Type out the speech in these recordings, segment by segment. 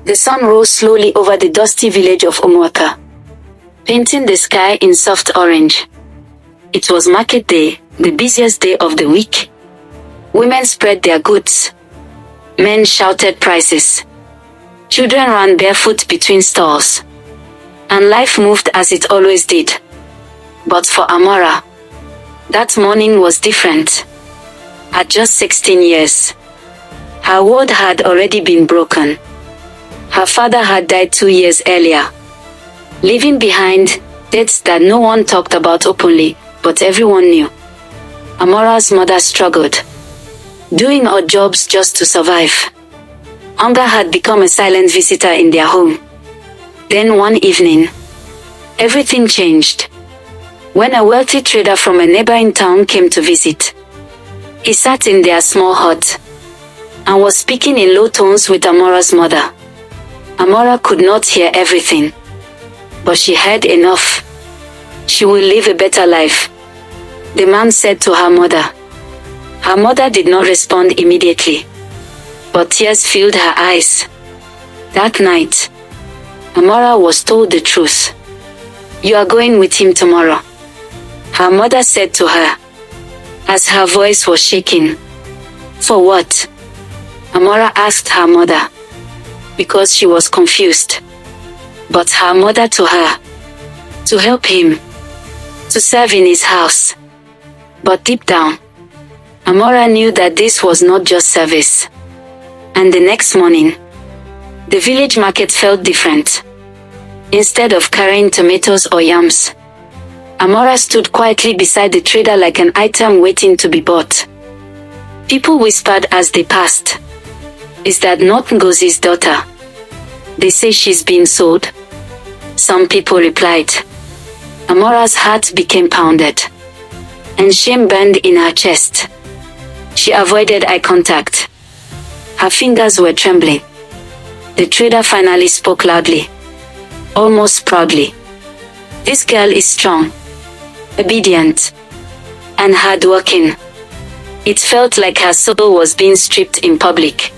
The sun rose slowly over the dusty village of Umuaka, painting the sky in soft orange. It was market day, the busiest day of the week. Women spread their goods. Men shouted prices. Children ran barefoot between stalls. And life moved as it always did. But for Amora, that morning was different. At just 16 years, her world had already been broken. Her father had died 2 years earlier, leaving behind debts that no one talked about openly, but everyone knew. Amora's mother struggled, doing odd jobs just to survive. Hunger had become a silent visitor in their home. Then one evening, everything changed. When a wealthy trader from a neighboring town came to visit, he sat in their small hut and was speaking in low tones with Amora's mother. Amora could not hear everything, but she heard enough. She will live a better life, the man said to her mother. Her mother did not respond immediately, but tears filled her eyes. That night, Amora was told the truth. You are going with him tomorrow, her mother said to her, as her voice was shaking. For what? Amora asked her mother, because she was confused. But her mother to her, to help him, to serve in his house. But deep down, Amora knew that this was not just service. And the next morning, the village market felt different. Instead of carrying tomatoes or yams, Amora stood quietly beside the trader like an item waiting to be bought. People whispered as they passed, "Is that not Ngozi's daughter? They say she's been sold." Some people replied. Amora's heart became pounded, and shame burned in her chest. She avoided eye contact. Her fingers were trembling. The trader finally spoke loudly, almost proudly. This girl is strong, obedient, and hardworking. It felt like her soul was being stripped in public.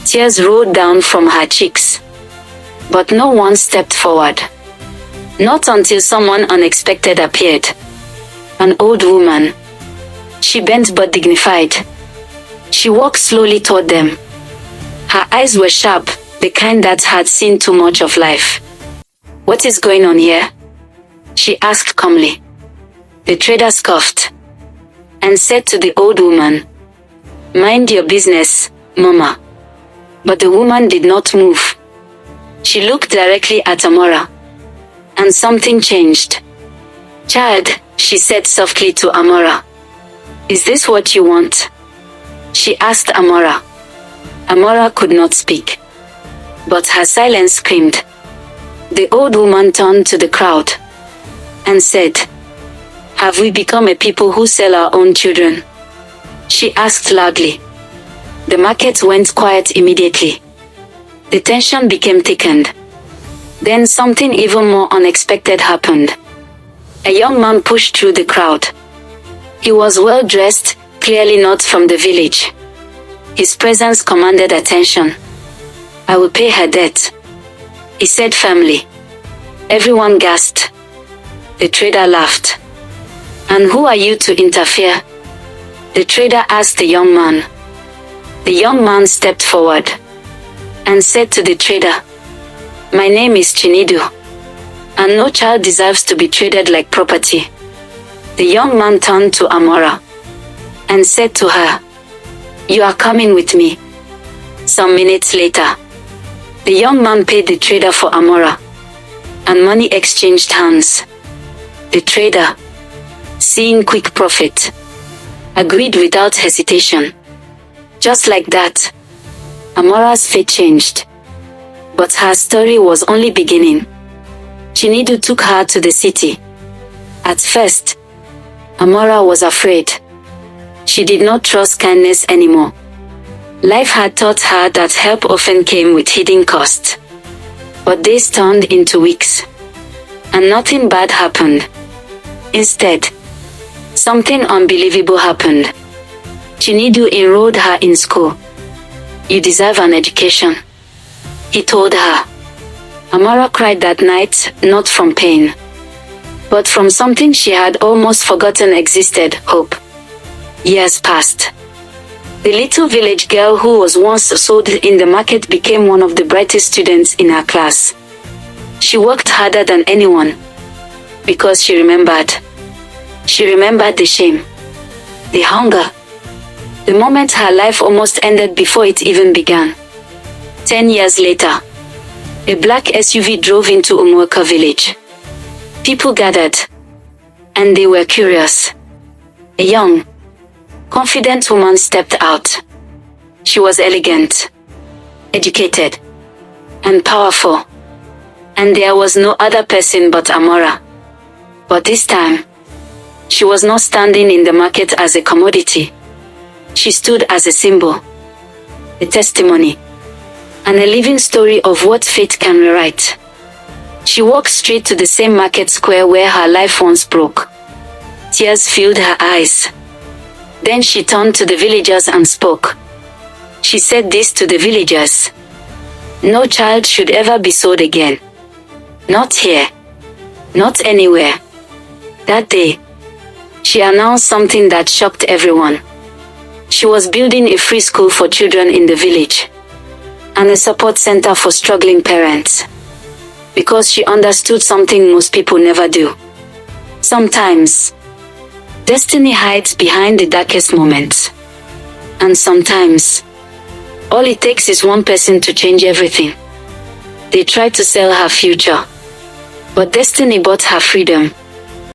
Tears rolled down from her cheeks. But no one stepped forward. Not until someone unexpected appeared. An old woman. She bent but dignified. She walked slowly toward them. Her eyes were sharp, the kind that had seen too much of life. What is going on here? She asked calmly. The trader scoffed and said to the old woman, Mind your business, Mama. But the woman did not move. She looked directly at Amora, and something changed. Child, she said softly to Amora. Is this what you want? She asked Amora. Amora could not speak, but her silence screamed. The old woman turned to the crowd and said, Have we become a people who sell our own children? She asked loudly. The market went quiet immediately. The tension became thickened. Then something even more unexpected happened. A young man pushed through the crowd. He was well dressed, clearly not from the village. His presence commanded attention. I will pay her debt, he said firmly. Everyone gasped. The trader laughed. And who are you to interfere? The trader asked the young man. The young man stepped forward and said to the trader, My name is Chinedu, and no child deserves to be traded like property. The young man turned to Amora and said to her, You are coming with me. Some minutes later, the young man paid the trader for Amora, and money exchanged hands. The trader, seeing quick profit, agreed without hesitation. Just like that, Amora's fate changed. But her story was only beginning. Chinedu took her to the city. At first, Amora was afraid. She did not trust kindness anymore. Life had taught her that help often came with hidden cost. But days turned into weeks, and nothing bad happened. Instead, something unbelievable happened. Chinedu enrolled her in school. You deserve an education, he told her. Amara cried that night, not from pain, but from something she had almost forgotten existed, hope. Years passed. The little village girl who was once sold in the market became one of the brightest students in her class. She worked harder than anyone, because she remembered. She remembered the shame, the hunger, the moment her life almost ended before it even began. 10 years later, a black SUV drove into Umuaka village. People gathered, and they were curious. A young, confident woman stepped out. She was elegant, educated, and powerful, and there was no other person but Amara. But this time, she was not standing in the market as a commodity. She stood as a symbol, a testimony, and a living story of what fate can rewrite. She walked straight to the same market square where her life once broke. Tears filled her eyes. Then she turned to the villagers and spoke. She said this to the villagers: "No child should ever be sold again. Not here. Not anywhere." That day, she announced something that shocked everyone. She was building a free school for children in the village, and a support center for struggling parents. Because she understood something most people never do. Sometimes, destiny hides behind the darkest moments. And sometimes, all it takes is one person to change everything. They tried to sell her future, but destiny bought her freedom.